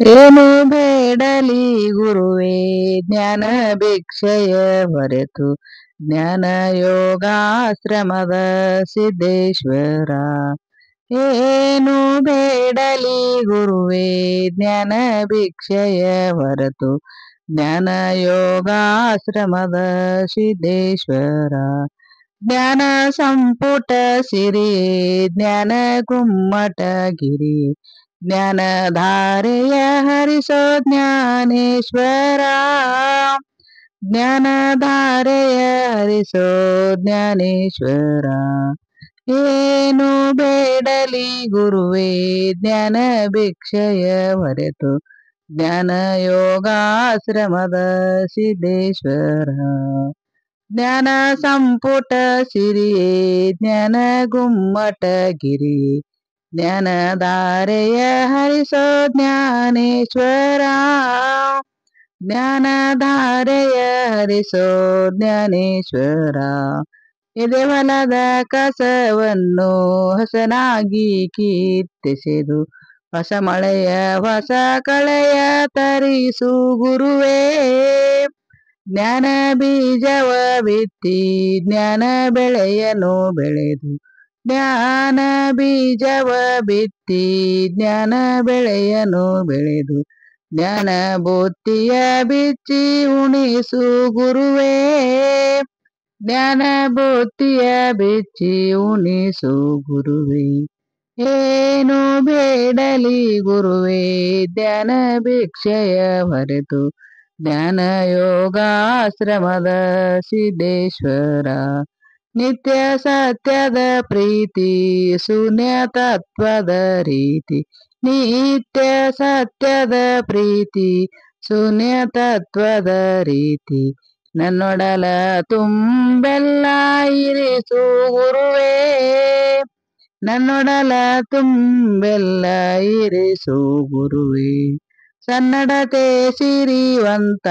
ಏನು ಬೇಡಲಿ ಗುರುವೇ ಜ್ಞಾನ ಭಿಕ್ಷೆಯ ಹೊರೆತು ಜ್ಞಾನ ಯೋಗಾಶ್ರಮದ ಸಿದ್ದೇಶ್ವರ. ಏನು ಬೇಡಲಿ ಗುರುವೇ ಜ್ಞಾನ ಭಿಕ್ಷೆಯ ಹೊರತು ಜ್ಞಾನ ಯೋಗಾಶ್ರಮದ ಸಿದ್ದೇಶ್ವರ. ಜ್ಞಾನ ಸಂಪುಟ ಸಿರಿಯೇ ಜ್ಞಾನ ಗುಮ್ಮಟ ಗಿರಿಯೇ ಜ್ಞಾನಧಾರೆಯ ಹರಿಸೋ ಜ್ಞಾನೇಶ್ವರ. ಜ್ಞಾನಧಾರೆಯ ಹರಿಸೋ ಜ್ಞಾನೇಶ್ವರ. ಏನು ಬೇಡಲಿ ಗುರುವೇ ಜ್ಞಾನ ಭಿಕ್ಷೆಯ ಹೊರೆತು ಜ್ಞಾನ ಯೋಗಾಶ್ರಮದ ಸಿದ್ದೇಶ್ವರ. ಜ್ಞಾನ ಸಂಪುಟ ಸಿರಿಯೇ ಜ್ಞಾನ ಗುಮ್ಮಟ ಗಿರಿಯೇ ಜ್ಞಾನಧಾರೆಯ ಹರಿಸೋ ಜ್ಞಾನೇಶ್ವರ. ಜ್ಞಾನಧಾರೆಯ ಹರಿಸೋ ಜ್ಞಾನೇಶ್ವರ. ಎದೆವಲದ ಕಸವನ್ನು ಹಸನಾಗಿ ಕೀರ್ತಿಸಿದು ಹೊಸ ಮಳೆಯ ಹೊಸ ಕಳೆಯ ತರಿಸು ಗುರುವೇ. ಜ್ಞಾನ ಬೀಜವ ಬಿತ್ತಿ ಜ್ಞಾನ ಬೆಳೆಯನು ಬೆಳೆದು ಜ್ಞಾನ ಬೀಜವ ಬಿತ್ತಿ ಜ್ಞಾನ ಬೆಳೆಯನು ಬೆಳೆದು ಜ್ಞಾನ ಬುತ್ತಿಯ ಬಿಚ್ಚಿ ಉಣಿಸು ಗುರುವೇ. ಜ್ಞಾನ ಬುತ್ತಿಯ ಬಿಚ್ಚಿ ಉಣಿಸು ಗುರುವೇ. ಏನು ಬೇಡಲಿ ಗುರುವೇ ಜ್ಞಾನ ಭಿಕ್ಷೆಯ ಹೊರೆತು ಜ್ಞಾನ ಯೋಗಾಶ್ರಮದ ಸಿದ್ದೇಶ್ವರ. ನಿತ್ಯ ಸತ್ಯದ ಪ್ರೀತಿ ಶೂನ್ಯ ತತ್ವದ ರೀತಿ ನಿತ್ಯ ಸತ್ಯದ ಪ್ರೀತಿ ಶೂನ್ಯ ತತ್ವದ ರೀತಿ ನನ್ನೊಡಲ ತುಂಬೆಲ್ಲ ಇರಿಸು ಗುರುವೇ. ನನ್ನೊಡಲ ತುಂಬೆಲ್ಲ ಇರಿಸು ಗುರುವೇ. ಸನ್ನಡತೆ ಸಿರಿವಂತ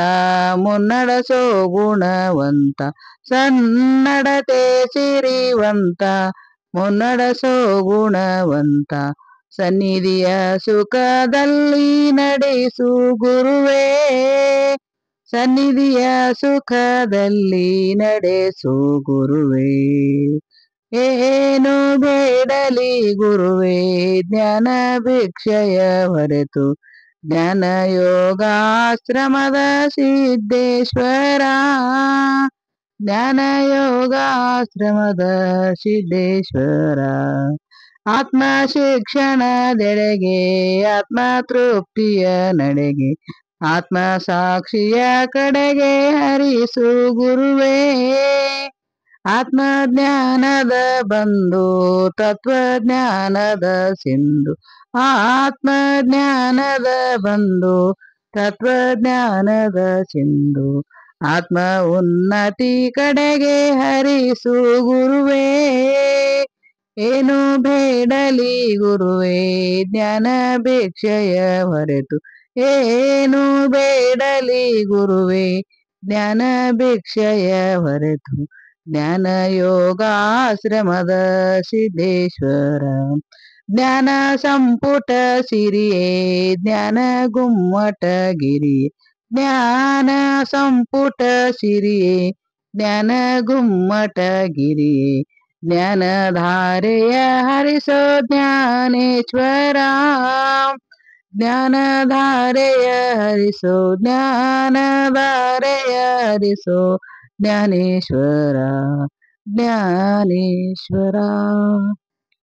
ಮುನ್ನಡಸೋ ಗುಣವಂತ ಸನ್ನಡತೆ ಸಿರಿವಂತ ಮುನ್ನಡಸೋ ಗುಣವಂತ ಸನ್ನಿಧಿಯ ಸುಖದಲ್ಲಿ ನಡೆಸು ಗುರುವೇ. ಸನ್ನಿಧಿಯ ಸುಖದಲ್ಲಿ ನಡೆಸು ಗುರುವೇ. ಏನು ಬೇಡಲಿ ಗುರುವೇ ಜ್ಞಾನ ಭಿಕ್ಷೆಯ ಹೊರೆತು ಜ್ಞಾನ ಯೋಗಾಶ್ರಮದ ಸಿದ್ದೇಶ್ವರ. ಜ್ಞಾನ ಯೋಗಾಶ್ರಮದ ಸಿದ್ದೇಶ್ವರ. ಆತ್ಮ ಶಿಕ್ಷಣದೆಡೆಗೆ ಆತ್ಮ ತೃಪ್ತಿಯ ನಡೆಗೆ ಆತ್ಮ ಸಾಕ್ಷಿಯ ಕಡೆಗೆ ಹರಿಸು ಗುರುವೇ. ಆತ್ಮಜ್ಞಾನದ ಬಂಧು ತತ್ವಜ್ಞಾನದ ಸಿಂಧು ಆತ್ಮಜ್ಞಾನದ ಬಂಧು ತತ್ವಜ್ಞಾನದ ಸಿಂಧು ಆತ್ಮ ಉನ್ನತಿ ಕಡೆಗೆ ಹರಿಸು ಗುರುವೇ. ಏನು ಬೇಡಲಿ ಗುರುವೇ ಜ್ಞಾನ ಭಿಕ್ಷೆಯ ಹೊರೆತು ಏನು ಬೇಡಲಿ ಗುರುವೇ ಜ್ಞಾನ ಭಿಕ್ಷೆಯ ಹೊರೆತು ಜ್ಞಾನ ಯೋಗಾಶ್ರಮದ ಸಿದ್ದೇಶ್ವರ. ಜ್ಞಾನ ಸಂಪುಟ ಸಿರಿಯೇ ಜ್ಞಾನ ಗುಮ್ಮಟ ಗಿರಿಯೇ ಜ್ಞಾನ ಸಂಪುಟ ಸಿರಿಯೇ ಜ್ಞಾನ ಗುಮ್ಮಟ ಗಿರಿಯೇ ಜ್ಞಾನಧಾರೆಯ ಹರಿಸೋ ಜ್ಞಾನೇಶ್ವರ. ಜ್ಞಾನಧಾರೆಯ ಹರಿಸೋ ಜ್ಞಾನಧಾರೆಯ ಹರಿಸೋ ಜ್ಞಾನೇಶ್ವರ. ಜ್ಞಾನೇಶ್ವರ.